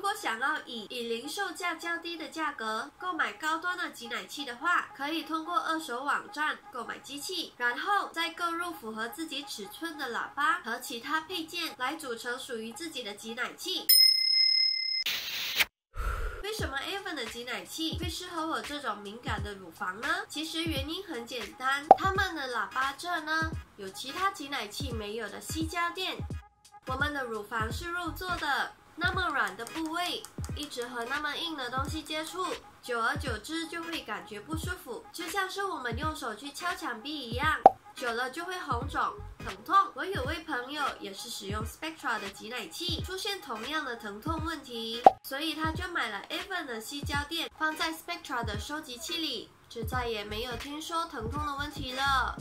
果想要以零售价较低的价格购买高端的挤奶器的话，可以通过二手网站购买机器，然后再购入符合自己尺寸的喇叭和其他配件来组成属于自己的挤奶器。为什么 Avon 的挤奶器会适合我这种敏感的乳房呢？其实原因很简单，它们的喇叭这呢有其他挤奶器没有的矽胶垫。我们的乳房是肉做的，那么软的部位一直和那么硬的东西接触，久而久之就会感觉不舒服，就像是我们用手去敲墙壁一样，久了就会红肿疼痛。我有位朋友也是使用 Spectra 的挤奶器，出现同样的疼痛问题，所以他就买了 Avon 的矽胶垫放在 Spectra 的收集器里，就再也没有听说疼痛的问题了。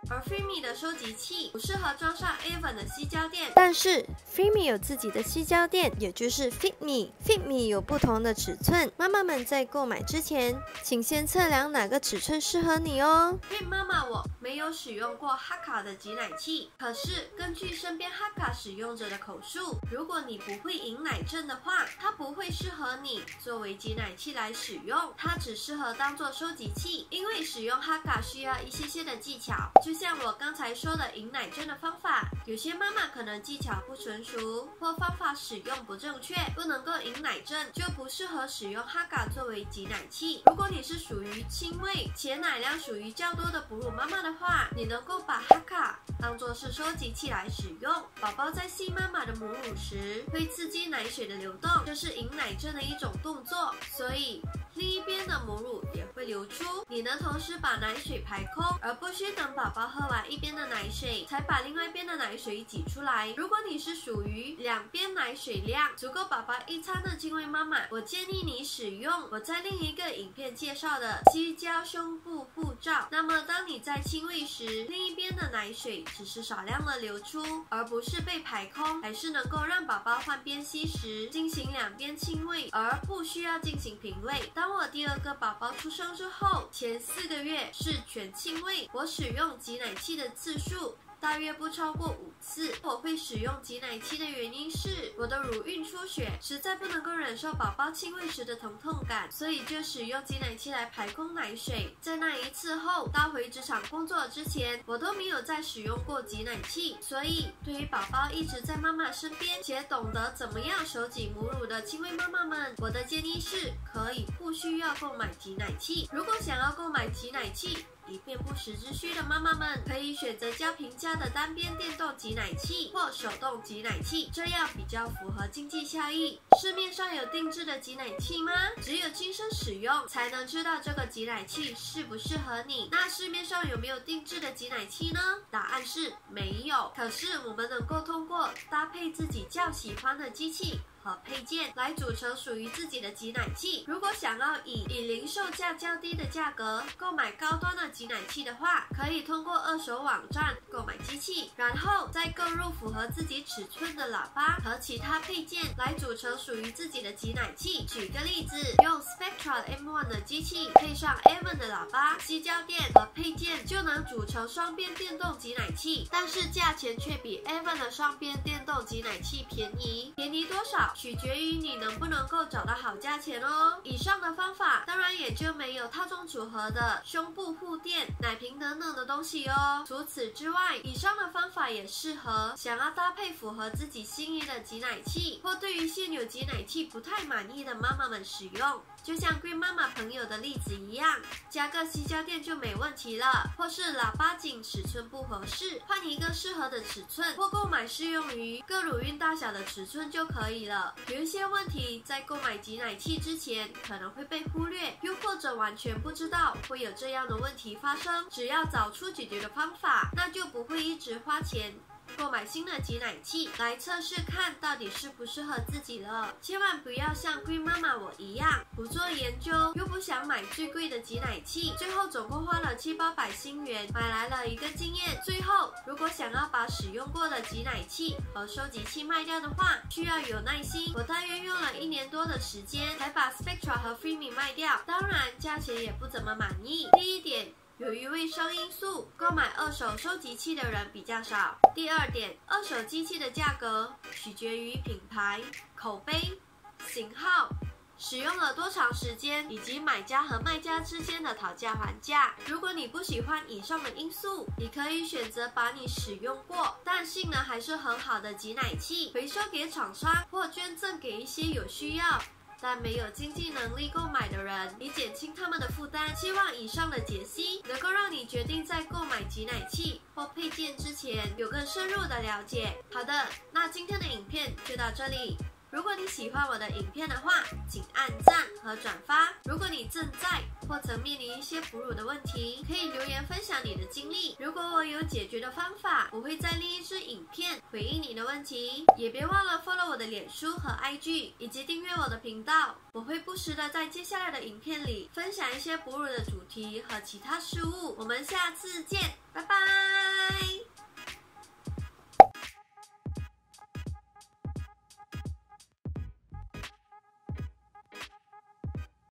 而 Freeme 的收集器不适合装上 Avon 的矽胶垫，但是 Freeme 有自己的矽胶垫，也就是 FitMe。FitMe 有不同的尺寸，妈妈们在购买之前，请先测量哪个尺寸适合你哦。因为妈妈我没有使用过哈卡的挤奶器，可是根据身边哈卡使用者的口述，如果你不会饮奶症的话，它不会适合你作为挤奶器来使用，它只适合当做收集器，因为使用哈卡需要一些的技巧，就像我刚才说的饮奶症的方法，有些妈妈可能技巧不纯熟，或方法使用不正确，不能够饮奶症，就不适合使用哈卡作为挤奶器。如果你是属于亲喂且奶量属于较多的哺乳妈妈的话，你能够把哈卡当作是收集器来使用。宝宝在吸妈妈的母乳时，会刺激奶水的流动，这是饮奶症的一种动作，所以另一边的母乳也会流出，你能同时把奶水排空，而不需等宝宝喝完一边的奶水才把另外一边的奶水挤出来。如果你是属于两边奶水量足够宝宝一餐的亲喂妈妈，我建议你使用我在另一个影片介绍的矽胶胸部护罩。那么当你在亲喂时，另一边的奶水只是少量的流出，而不是被排空，还是能够让宝宝换边吸时进行两边亲喂，而不需要进行平喂。当我第二个宝宝出生之后，前4个月是全亲喂，我使用挤奶器的次数大约不超过5次。我会使用挤奶器的原因是我的乳晕出血，实在不能够忍受宝宝亲喂时的疼痛感，所以就使用挤奶器来排空奶水。在那一次后，到回职场工作之前，我都没有再使用过挤奶器。所以对于宝宝一直在妈妈身边且懂得怎么样手挤母乳的亲喂妈妈们，我的建议是可以不需要购买挤奶器。如果想要购买挤奶器以便不时之需的妈妈们，可以选择较平价的单边电动挤奶器或手动挤奶器，这样比较符合经济效益。市面上有定制的挤奶器吗？只有亲身使用才能知道这个挤奶器适不适合你。那市面上有没有定制的挤奶器呢？答案是没有。可是我们能够通过搭配自己较喜欢的机器和配件来组成属于自己的挤奶器。如果想要以零售价较低的价格购买高端的挤奶器的话，可以通过二手网站购买机器，然后再购入符合自己尺寸的喇叭和其他配件来组成属于自己的挤奶器。举个例子，用 Spectra M1 的机器配上 Avon 的喇叭、矽胶垫和配件，就能组成双边电动挤奶器，但是价钱却比 Avon 的双边电动挤奶器便宜。便宜多少？取决于你能不能够找到好价钱哦。以上的方法当然也就没有套装组合的胸部护垫、奶瓶等等的东西哦。除此之外，以上的方法也适合想要搭配符合自己心意的挤奶器，或对于现有挤奶器不太满意的妈妈们使用。就像 Green 妈妈朋友的例子一样，加个矽胶垫就没问题了，或是喇叭颈尺寸不合适，换一个适合的尺寸，或购买适用于各乳晕大小的尺寸就可以了。有一些问题在购买挤奶器之前可能会被忽略，又或者完全不知道会有这样的问题发生，只要找出解决的方法，那就不会一直花钱购买新的挤奶器来测试看到底适不适合自己了。千万不要像 Green 妈妈我一样，不做研究又不想买最贵的挤奶器，最后总共花了700-800新元买来了一个经验。最后如果想要把使用过的挤奶器和收集器卖掉的话，需要有耐心。我大约用了1年多的时间才把 Spectra 和 Freeme 卖掉，当然价钱也不怎么满意。第一点，由于卫生因素，购买二手收集器的人比较少。第二点，二手机器的价格取决于品牌、口碑、型号、使用了多长时间，以及买家和卖家之间的讨价还价。如果你不喜欢以上的因素，你可以选择把你使用过但性能还是很好的挤奶器回收给厂商，或捐赠给一些有需要但没有经济能力购买的人，以减轻他们的负担。希望以上的解析能够让你决定在购买挤奶器或配件之前有更深入的了解。好的，那今天的影片就到这里。如果你喜欢我的影片的话，请按赞和转发。如果你正在或曾面临一些哺乳的问题，可以留言分享你的经历。如果我有解决的方法，我会在另一支影片回应你的问题。也别忘了 follow 我的脸书和 IG， 以及订阅我的频道。我会不时的在接下来的影片里分享一些哺乳的主题和其他事物。我们下次见，拜拜。